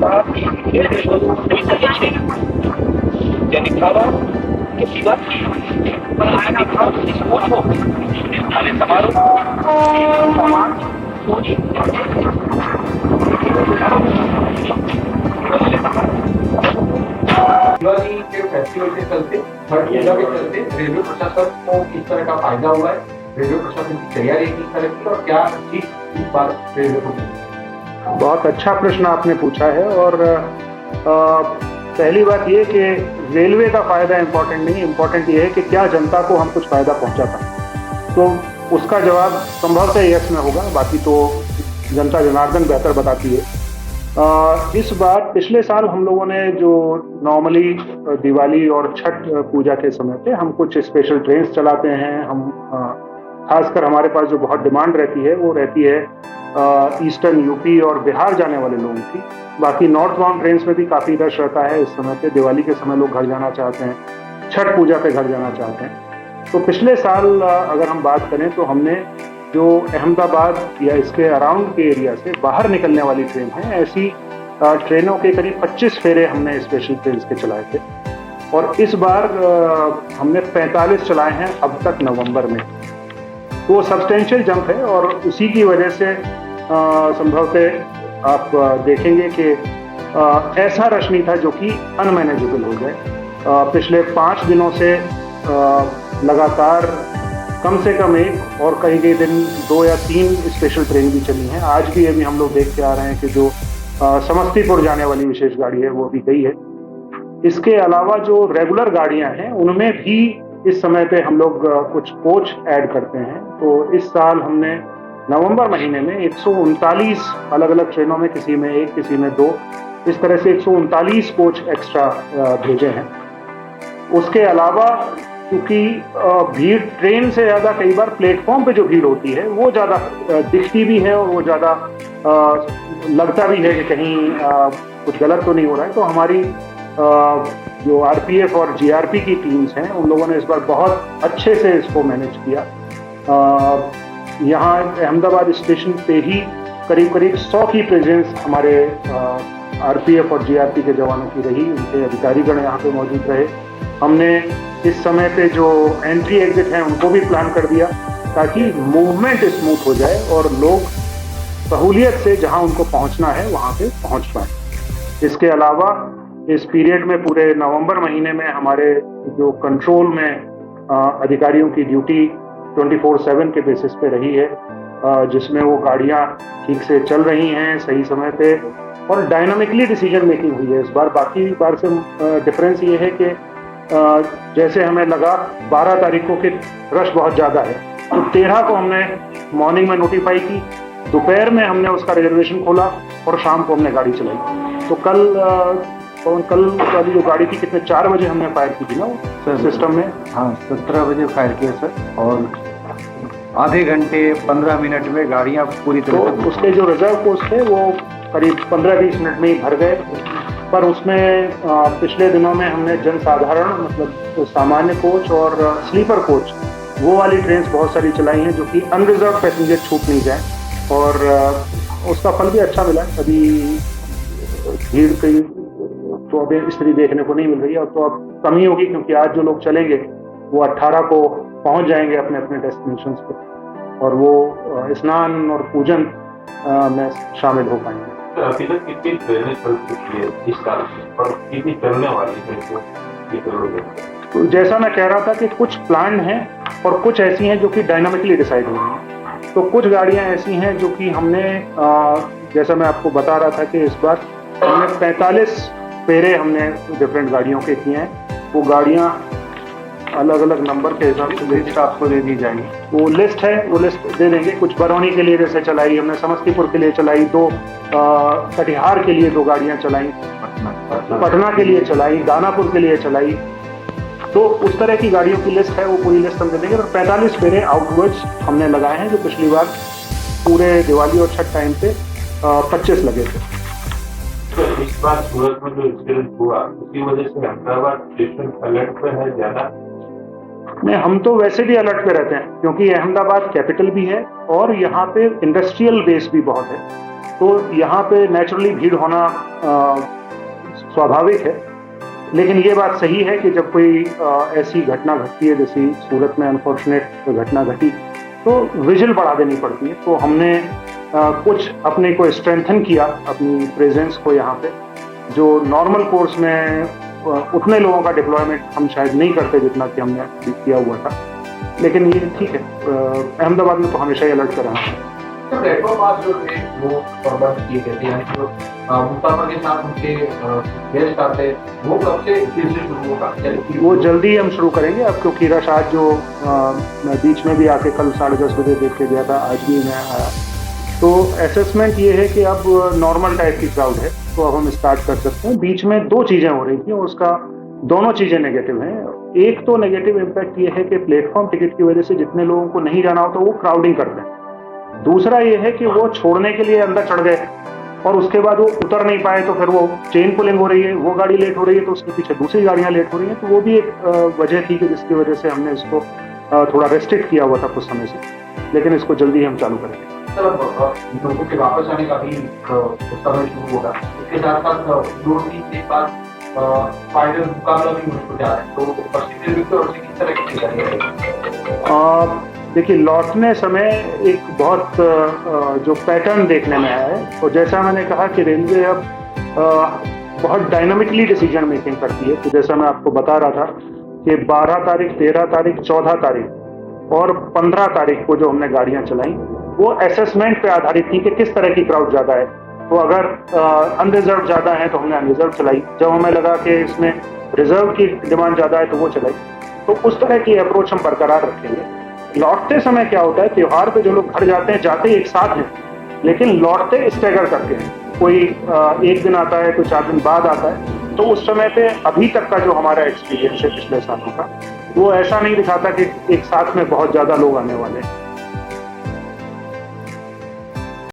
दिवाली के फेस्टिवल के चलते, छठ पूजा के चलते रेलवे प्रशासन को किस तरह का फायदा हुआ है, रेलवे प्रशासन की तैयारी किस तरह की और क्या चीज इस बार रेलवे को? बहुत अच्छा प्रश्न आपने पूछा है। और पहली बात ये कि रेलवे का फायदा इम्पोर्टेंट नहीं, इम्पोर्टेंट ये है कि क्या जनता को हम कुछ फायदा पहुंचा पाए। तो उसका जवाब संभवतः यस में होगा, बाकी तो जनता जनार्दन बेहतर बताती है। इस बार पिछले साल हम लोगों ने जो नॉर्मली दिवाली और छठ पूजा के समय पे हम कुछ स्पेशल ट्रेन्स चलाते हैं। हम खासकर हमारे पास जो बहुत डिमांड रहती है वो रहती है ईस्टर्न यूपी और बिहार जाने वाले लोगों की। बाकी नॉर्थ बाउंड ट्रेन्स में भी काफ़ी रश रहता है इस समय पे। दिवाली के समय लोग घर जाना चाहते हैं, छठ पूजा पे घर जाना चाहते हैं। तो पिछले साल अगर हम बात करें तो हमने जो अहमदाबाद या इसके अराउंड के एरिया से बाहर निकलने वाली ट्रेन है, ऐसी ट्रेनों के करीब 25 फेरे हमने स्पेशल ट्रेन के चलाए थे। और इस बार हमने 45 चलाए हैं अब तक नवंबर में। तो सब्सटेंशियल जंप है और उसी की वजह से संभवतः आप देखेंगे कि ऐसा रश नहीं था जो कि अनमैनेजेबल हो जाए। पिछले 5 दिनों से लगातार कम से कम एक और कई दिन 2 या 3 स्पेशल ट्रेन भी चली हैं। आज भी अभी हम लोग देखते आ रहे हैं कि जो समस्तीपुर जाने वाली विशेष गाड़ी है वो भी गई है। इसके अलावा जो रेगुलर गाड़ियां हैं उनमें भी इस समय पे हम लोग कुछ कोच ऐड करते हैं। तो इस साल हमने नवंबर महीने में 139 अलग अलग ट्रेनों में, किसी में 1 किसी में 2, इस तरह से 139 कोच एक्स्ट्रा भेजे हैं। उसके अलावा क्योंकि भीड़ ट्रेन से ज़्यादा कई बार प्लेटफॉर्म पे जो भीड़ होती है वो ज़्यादा दिखती भी है और वो ज़्यादा लगता भी है कि कहीं कुछ गलत तो नहीं हो रहा है। तो हमारी जो आरपीएफ और जीआरपी की टीम्स हैं उन लोगों ने इस बार बहुत अच्छे से इसको मैनेज किया। यहाँ अहमदाबाद स्टेशन पे ही करीब करीब 100 की प्रेजेंस हमारे आरपीएफ और जीआरपी के जवानों की रही। उनके अधिकारीगण यहाँ पे मौजूद रहे। हमने इस समय पे जो एंट्री एग्जिट हैं उनको भी प्लान कर दिया ताकि मूवमेंट स्मूथ हो जाए और लोग सहूलियत से जहाँ उनको पहुँचना है वहाँ पे पहुँच पाए। इसके अलावा इस पीरियड में पूरे नवंबर महीने में हमारे जो कंट्रोल में अधिकारियों की ड्यूटी 24/7 के बेसिस पे रही है, जिसमें वो गाड़ियाँ ठीक से चल रही हैं सही समय पे और डायनामिकली डिसीजन मेकिंग हुई है इस बार। बाकी बार से डिफरेंस ये है कि जैसे हमें लगा 12 तारीख को कि रश बहुत ज़्यादा है तो 13 को हमने मॉर्निंग में नोटिफाई की, दोपहर में हमने उसका रिजर्वेशन खोला और शाम को हमने गाड़ी चलाई। तो कल वाली जो गाड़ी थी कितने 4 बजे हमने फायर की थी ना सर सिस्टम में? हाँ 17 बजे फायर किया सर और आधे घंटे 15 मिनट में गाड़ियाँ पूरी तरह तो उसके जो रिजर्व कोच थे वो करीब 15-20 मिनट में ही भर गए। पर उसमें पिछले दिनों में हमने जनसाधारण मतलब सामान्य कोच और स्लीपर कोच वो वाली ट्रेन बहुत सारी चलाई हैं जो कि अनरिजर्व पैसेंजर छूट नहीं जाए और उसका फल भी अच्छा मिला। अभी भीड़ कहीं तो अभी स्थिति देखने को नहीं मिल रही है और तो अब कमी होगी क्योंकि आज जो लोग चलेंगे वो 18 को पहुंच जाएंगे अपने अपने डेस्टिनेशंस पे और वो स्नान और पूजन में शामिल हो पाएंगे। अभी तक कितनी ट्रेनें चल चुकी है इस साल और कितनी चलने वाली है? तो जैसा मैं कह रहा था कि कुछ प्लान हैं और कुछ ऐसी हैं जो कि डायनामिकली डिसाइड हुई हैं। तो कुछ गाड़ियां ऐसी हैं जो कि हमने जैसा मैं आपको बता रहा था कि इस बार हमने 45 फेरे हमने डिफरेंट गाड़ियों के किए हैं। वो गाड़ियां अलग अलग नंबर के हिसाब से लिस्ट आपको दे दी जाएगी। वो लिस्ट है, वो लिस्ट दे देंगे। कुछ बरौनी के लिए जैसे चलाई हमने, समस्तीपुर के लिए चलाई 2, कटिहार के लिए 2 गाड़ियां चलाई, पटना के लिए चलाई, दानापुर के लिए चलाई। तो उस तरह की गाड़ियों की लिस्ट है, वो पूरी लिस्ट हम दे देंगे। और 45 फेरे आउटवर्ड्स हमने लगाए हैं जो पिछली बार पूरे दिवाली और छठ टाइम पे 25 लगे थे। तो इस बार सूरत में जो इंसिडेंट हुआ उसकी वजह से अहमदाबाद स्टेशन अलर्ट पे है ज्यादा? नहीं, हम तो वैसे भी अलर्ट पे रहते हैं क्योंकि अहमदाबाद कैपिटल भी है और यहाँ पे इंडस्ट्रियल बेस भी बहुत है। तो यहाँ पे नेचुरली भीड़ होना स्वाभाविक है। लेकिन ये बात सही है कि जब कोई ऐसी घटना घटती है, जैसी सूरत में अनफॉर्चुनेट घटना घटी, तो विजिल बढ़ा देनी पड़ती है। तो हमने कुछ अपने को स्ट्रेंथन किया, अपनी प्रेजेंस को यहाँ पे, जो नॉर्मल कोर्स में उतने लोगों का डिप्लॉयमेंट हम शायद नहीं करते जितना कि हमने किया हुआ था। लेकिन ये ठीक है, अहमदाबाद में तो हमेशा ही अलर्ट कर रहा हूँ। प्लेटफॉर्म पास जो थे वो बंद किए गए थे, यानी जो मुसाफिर के साथ उनके गेस्ट आते वो कब से फिर से शुरू होगा? वो जल्दी ही हम शुरू करेंगे अब, क्योंकि रश आज जो मैं बीच में भी आके कल 10:30 बजे देख के गया था, आज भी मैं आया। तो असेसमेंट ये है कि अब नॉर्मल टाइप की क्राउड है, तो अब हम स्टार्ट कर सकते हैं। बीच में 2 चीज़ें हो रही थी और उसका दोनों चीज़ें नेगेटिव हैं। एक तो नेगेटिव इम्पैक्ट ये है कि प्लेटफॉर्म टिकट की वजह से जितने लोगों को नहीं जाना होता वो क्राउडिंग करते हैं। दूसरा ये है कि वो छोड़ने के लिए अंदर चढ़ गए और उसके बाद वो उतर नहीं पाए, तो फिर वो चेन पुलिंग हो रही है, वो गाड़ी लेट हो रही है तो उसके पीछे दूसरी गाड़ियां लेट हो रही हैं। तो वो भी एक वजह थी कि जिसकी वजह से हमने इसको थोड़ा रेस्ट्रिक्ट किया हुआ था कुछ समय से, लेकिन इसको जल्दी ही हम चालू करेंगे। लोगों के वापस आने का भी समय शुरू होगा, इसके साथ साथ 2-3 दिन बाद फाइनल मुकाबला भी मुझको जा रहा है, तो पश्चिम रेलवे और किस तरह की तैयारी? देखिए, लौटने समय एक बहुत जो पैटर्न देखने में आया है, और जैसा मैंने कहा कि रेलवे अब बहुत डायनामिकली डिसीजन मेकिंग करती है। तो जैसा मैं आपको बता रहा था कि 12 तारीख, 13 तारीख, 14 तारीख और 15 तारीख को जो हमने गाड़ियां चलाई वो असेसमेंट पे आधारित थी कि किस तरह की क्राउड ज़्यादा है। तो अगर अनरिजर्व ज़्यादा है तो हमने अनरिजर्व चलाई, जब हमें लगा कि इसमें रिजर्व की डिमांड ज़्यादा है तो वो चलाई। तो उस तरह की अप्रोच हम बरकरार रखेंगे। लौटते समय क्या होता है, त्यौहार पे जो लोग घर जाते हैं, जाते एक साथ हैं, लेकिन लौटते स्टैगर करके हैं। कोई 1 दिन आता है, कोई 4 दिन बाद आता है। तो उस समय पे अभी तक का जो हमारा एक्सपीरियंस है पिछले सालों का, वो ऐसा नहीं दिखाता कि एक साथ में बहुत ज़्यादा लोग आने वाले हैं।